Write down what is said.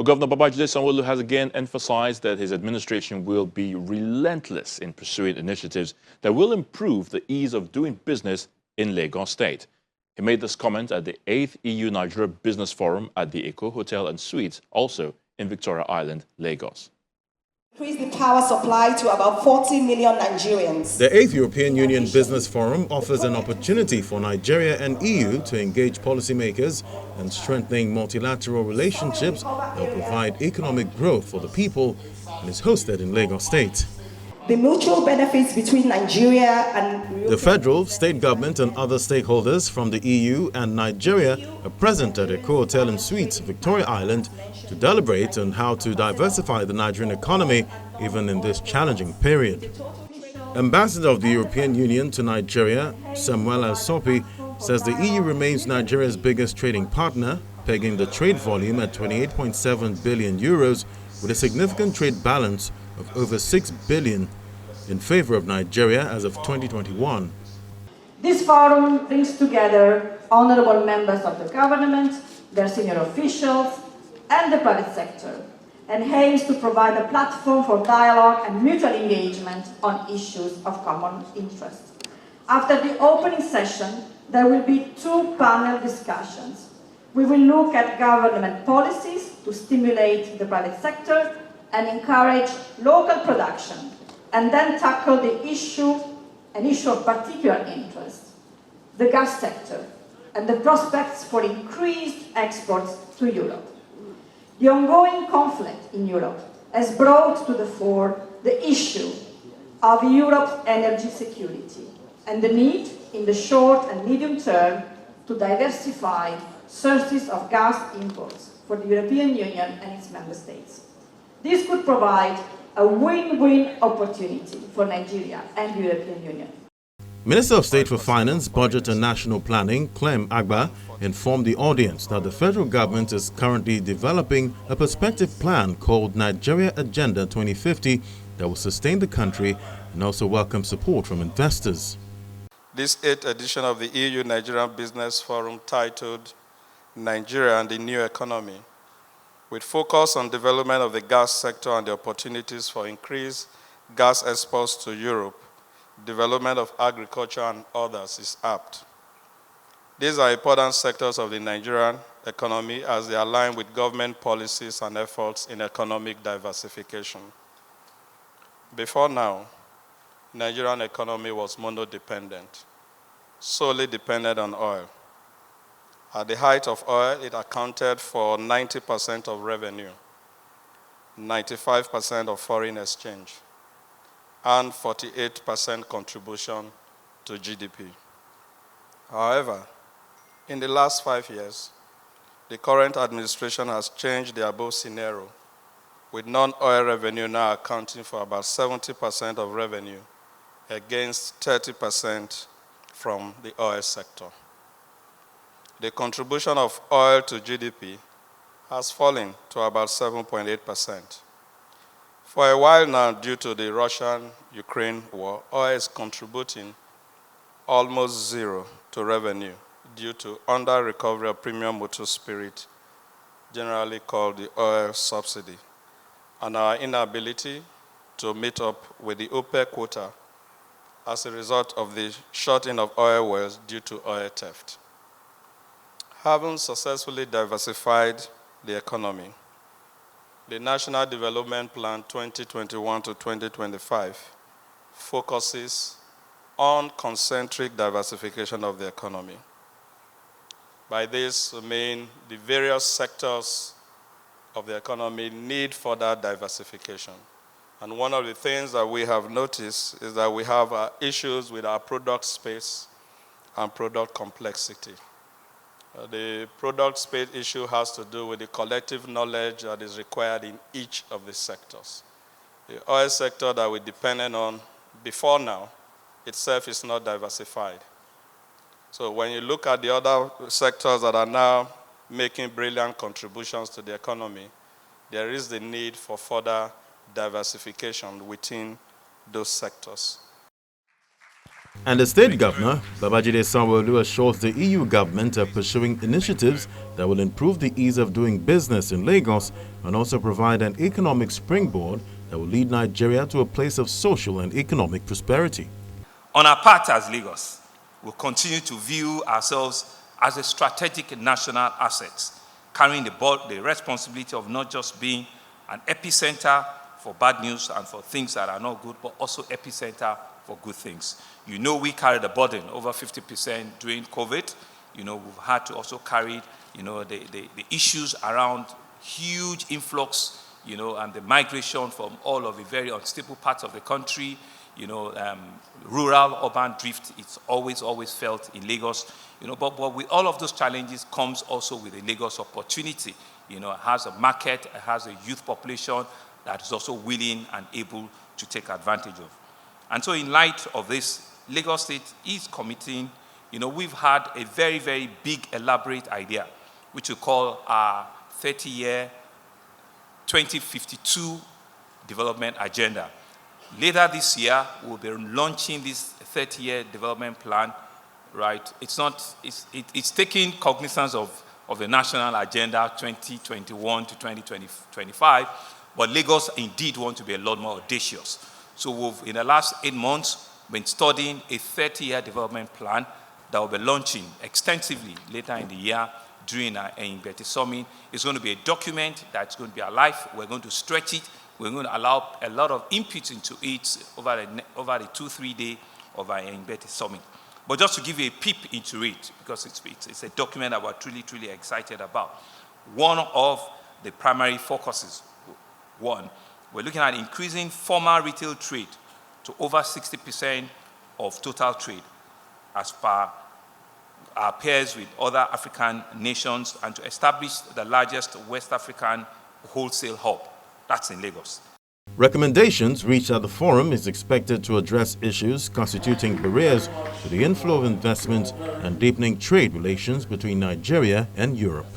Governor Babajide Sanwo-Olu has again emphasized that his administration will be relentless in pursuing initiatives that will improve the ease of doing business in Lagos State. He made this comment at the 8th EU-Nigeria Business Forum at the Eko Hotel and Suites, also in Victoria Island, Lagos. Increase the power supply to about 40 million Nigerians. The 8th European Union Business Forum offers an opportunity for Nigeria and EU to engage policymakers and strengthening multilateral relationships that will provide economic growth for the people, and is hosted in Lagos State. The mutual benefits between Nigeria and the federal, state government and other stakeholders from the EU and Nigeria are present at Eko Hotel and Suites, Victoria Island, to deliberate on how to diversify the Nigerian economy even in this challenging period. Ambassador of the European Union to Nigeria, Sanwo-Olu, says the EU remains Nigeria's biggest trading partner, pegging the trade volume at 28.7 billion euros with a significant trade balance of over 6 billion in favor of Nigeria as of 2021. This forum brings together honorable members of the government, their senior officials, and the private sector, and aims to provide a platform for dialogue and mutual engagement on issues of common interest. After the opening session, there will be 2 panel discussions. We will look at government policies to stimulate the private sector and encourage local production, and then tackle an issue of particular interest, the gas sector, and the prospects for increased exports to Europe. The ongoing conflict in Europe has brought to the fore the issue of Europe's energy security and the need in the short and medium term to diversify sources of gas imports for the European Union and its member states. This could provide a win-win opportunity for Nigeria and the European Union. Minister of State for Finance, Budget and National Planning, Clem Agba, informed the audience that the federal government is currently developing a perspective plan called Nigeria Agenda 2050 that will sustain the country and also welcome support from investors. This 8th edition of the EU-Nigerian Business Forum, titled Nigeria and the New Economy, with focus on development of the gas sector and the opportunities for increased gas exports to Europe, development of agriculture and others, is apt. These are important sectors of the Nigerian economy as they align with government policies and efforts in economic diversification. Before now, Nigerian economy was monodependent, solely dependent on oil. At the height of oil, it accounted for 90% of revenue, 95% of foreign exchange, and 48% contribution to GDP. However, in the last 5 years, the current administration has changed the above scenario, with non-oil revenue now accounting for about 70% of revenue against 30% from the oil sector. The contribution of oil to GDP has fallen to about 7.8%. For a while now, due to the Russian-Ukraine war, oil is contributing almost zero to revenue due to under-recovery of premium motor spirit, generally called the oil subsidy, and our inability to meet up with the OPEC quota as a result of the shorting of oil wells due to oil theft. Having successfully diversified the economy, the National Development Plan 2021 to 2025 focuses on concentric diversification of the economy. By this, I mean the various sectors of the economy need further diversification. And one of the things that we have noticed is that we have issues with our product space and product complexity. The product space issue has to do with the collective knowledge that is required in each of the sectors. The oil sector that we depended on before now itself is not diversified. So when you look at the other sectors that are now making brilliant contributions to the economy, there is the need for further diversification within those sectors. And the state governor, Babajide Sanwo-Olu, assures the EU government of pursuing initiatives that will improve the ease of doing business in Lagos and also provide an economic springboard that will lead Nigeria to a place of social and economic prosperity. On our part as Lagos, we'll continue to view ourselves as a strategic national asset, carrying the responsibility of not just being an epicenter for bad news and for things that are not good, but also epicenter for good things. You know, we carried the burden over 50% during COVID. You know, we've had to also carry, you know, the issues around huge influx, you know, and the migration from all of the very unstable parts of the country. You know, rural-urban drift, it's always felt in Lagos. You know, but with all of those challenges comes also with a Lagos opportunity. You know, it has a market, it has a youth population that is also willing and able to take advantage of. And so in light of this, Lagos State is committing, you know, we've had a very, very big, elaborate idea, which we call our 30-year 2052 development agenda. Later this year, we'll be launching this 30-year development plan, right? It's taking cognizance of the national agenda 2021 to 2025, but Lagos indeed want to be a lot more audacious. So we've, in the last 8 months, been studying a 30-year development plan that will be launching extensively later in the year during our Engbeti Summit. It's going to be a document that's going to be alive. We're going to stretch it. We're going to allow a lot of input into it over the 2-3 day of our Engbeti Summit. But just to give you a peep into it, because it's a document that we're truly, truly excited about. One of the primary focuses, we're looking at increasing formal retail trade to over 60% of total trade as per our peers with other African nations, and to establish the largest West African wholesale hub. That's in Lagos. Recommendations reached at the forum is expected to address issues constituting barriers to the inflow of investment and deepening trade relations between Nigeria and Europe.